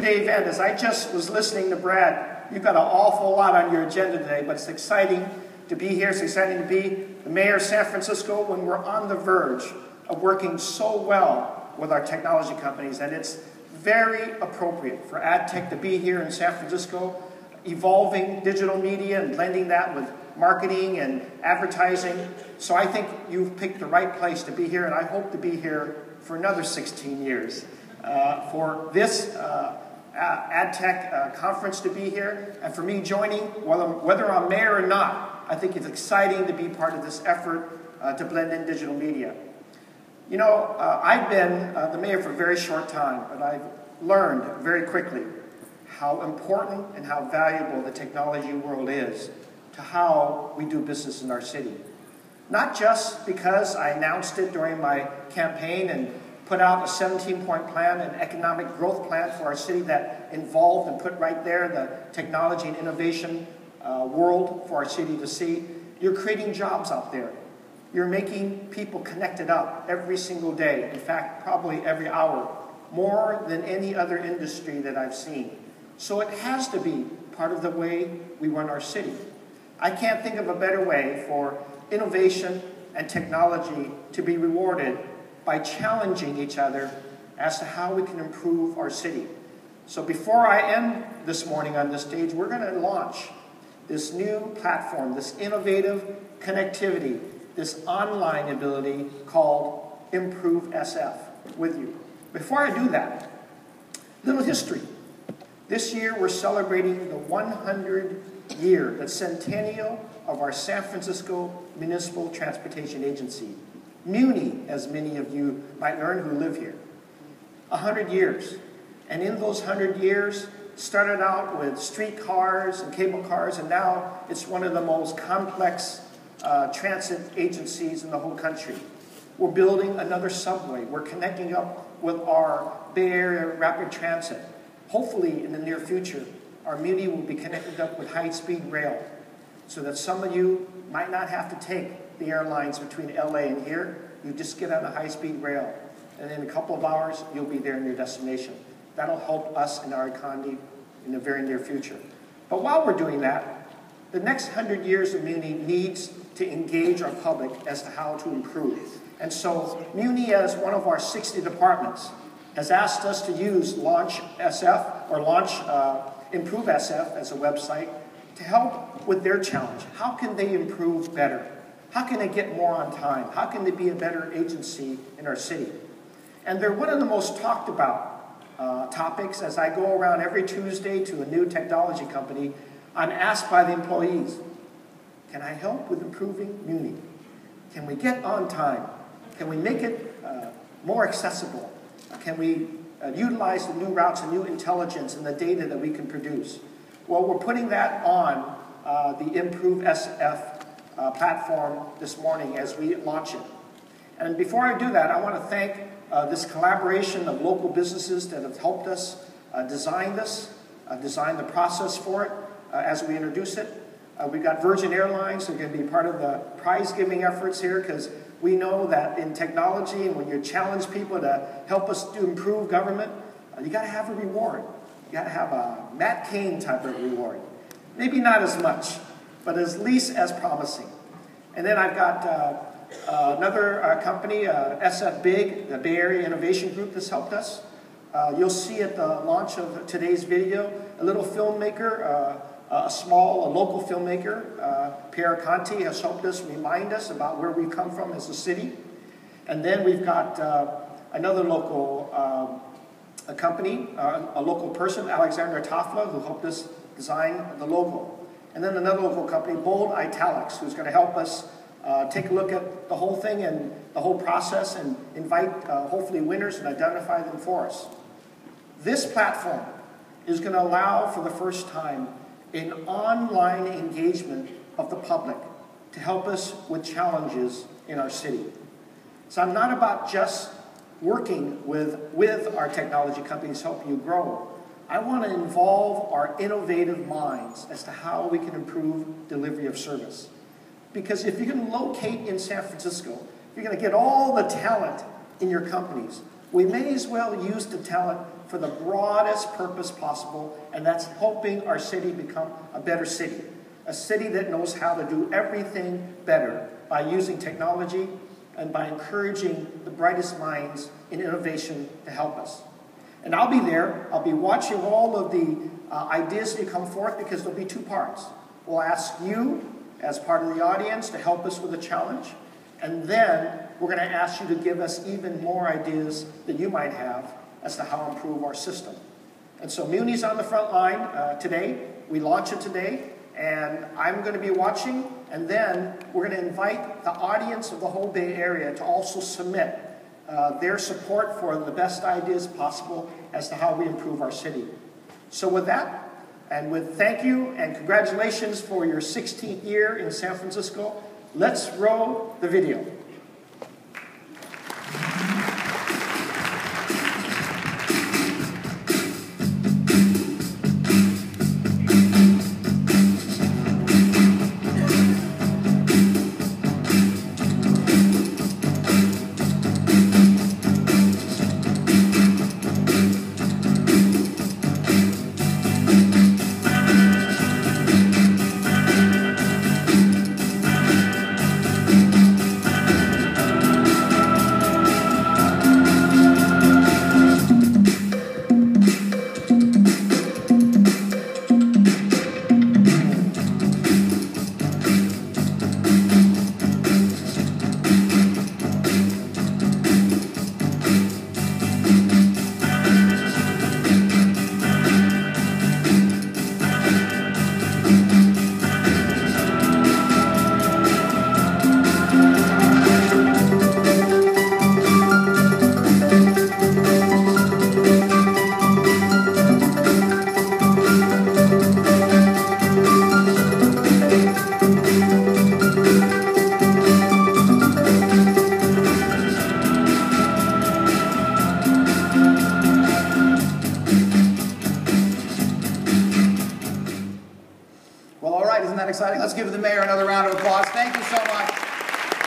three-day event. As I just was listening to Brad, you've got an awful lot on your agenda today, but it's exciting to be here. It's exciting to be the mayor of San Francisco when we're on the verge of working so well with our technology companies, and it's very appropriate for Adtech to be here in San Francisco, evolving digital media and blending that with marketing and advertising. So I think you've picked the right place to be here, and I hope to be here for another 16 years for this Adtech conference to be here, and for me joining, whether I'm mayor or not. I think it's exciting to be part of this effort to blend in digital media. You know, I've been the mayor for a very short time, but I've learned very quickly how important and how valuable the technology world is to how we do business in our city. Not just because I announced it during my campaign and put out a 17-point plan, an economic growth plan for our city that involved and put right there the technology and innovation world for our city to see. You're creating jobs out there. You're making people connected up every single day. In fact, probably every hour, more than any other industry that I've seen. So it has to be part of the way we run our city. I can't think of a better way for innovation and technology to be rewarded by challenging each other as to how we can improve our city. So before I end this morning on this stage, we're going to launch this new platform, this innovative connectivity, this online ability called InnovateSF with you. Before I do that, little history. This year we're celebrating the 100-year, the centennial of our San Francisco Municipal Transportation Agency, MUNI, as many of you might learn who live here. 100 years. And in those 100 years, started out with streetcars and cable cars, and now it's one of the most complex transit agencies in the whole country. We're building another subway. We're connecting up with our Bay Area Rapid Transit. Hopefully, in the near future, our MUNI will be connected up with high-speed rail so that some of you might not have to take the airlines between LA and here. You just get on a high-speed rail, and in a couple of hours, you'll be there in your destination. That'll help us and our economy in the very near future. But while we're doing that, the next 100 years of MUNI needs to engage our public as to how to improve. And so MUNI, as one of our 60 departments, has asked us to use LaunchSF or InnovateSF as a website to help with their challenge. How can they improve better? How can they get more on time? How can they be a better agency in our city? And they're one of the most talked about topics. As I go around every Tuesday to a new technology company, I'm asked by the employees, can I help with improving MUNI? Can we get on time? Can we make it more accessible? Can we utilize the new routes and new intelligence and the data that we can produce? Well, we're putting that on the InnovateSF platform this morning as we launch it. And before I do that, I want to thank this collaboration of local businesses that have helped us design this, design the process for it as we introduce it. We've got Virgin Airlines who are going to be part of the prize-giving efforts here, because we know that in technology, and when you challenge people to help us to improve government, you got to have a reward. You got to have a Matt Cain type of reward. Maybe not as much, but at least as promising. And then I've got another company, SF Big, the Bay Area Innovation Group, that's helped us. You'll see at the launch of today's video, a little filmmaker, a local filmmaker, Pierre Conti, has helped us remind us about where we come from as a city. And then we've got another local company, a local person, Alexander Tafla, who helped us design the logo. And then another local company, Bold Italics, who's going to help us take a look at the whole thing and the whole process and invite, hopefully, winners and identify them for us. This platform is going to allow, for the first time, an online engagement of the public to help us with challenges in our city. So I'm not about just working with our technology companies helping you grow. I want to involve our innovative minds as to how we can improve delivery of service. Because if you can locate in San Francisco, you're going to get all the talent in your companies. We may as well use the talent for the broadest purpose possible, and that's helping our city become a better city. A city that knows how to do everything better by using technology and by encouraging the brightest minds in innovation to help us. And I'll be there. I'll be watching all of the ideas that come forth, because there'll be two parts. We'll ask you, as part of the audience, to help us with a challenge. And then we're going to ask you to give us even more ideas that you might have as to how to improve our system. And so Muni's on the front line today. We launch it today. And I'm going to be watching, and then we're going to invite the audience of the whole Bay Area to also submit their support for the best ideas possible as to how we improve our city. So with that, and with thank you and congratulations for your 16th year in San Francisco, let's roll the video. Well, all right, isn't that exciting? Let's give the mayor another round of applause. Thank you so much.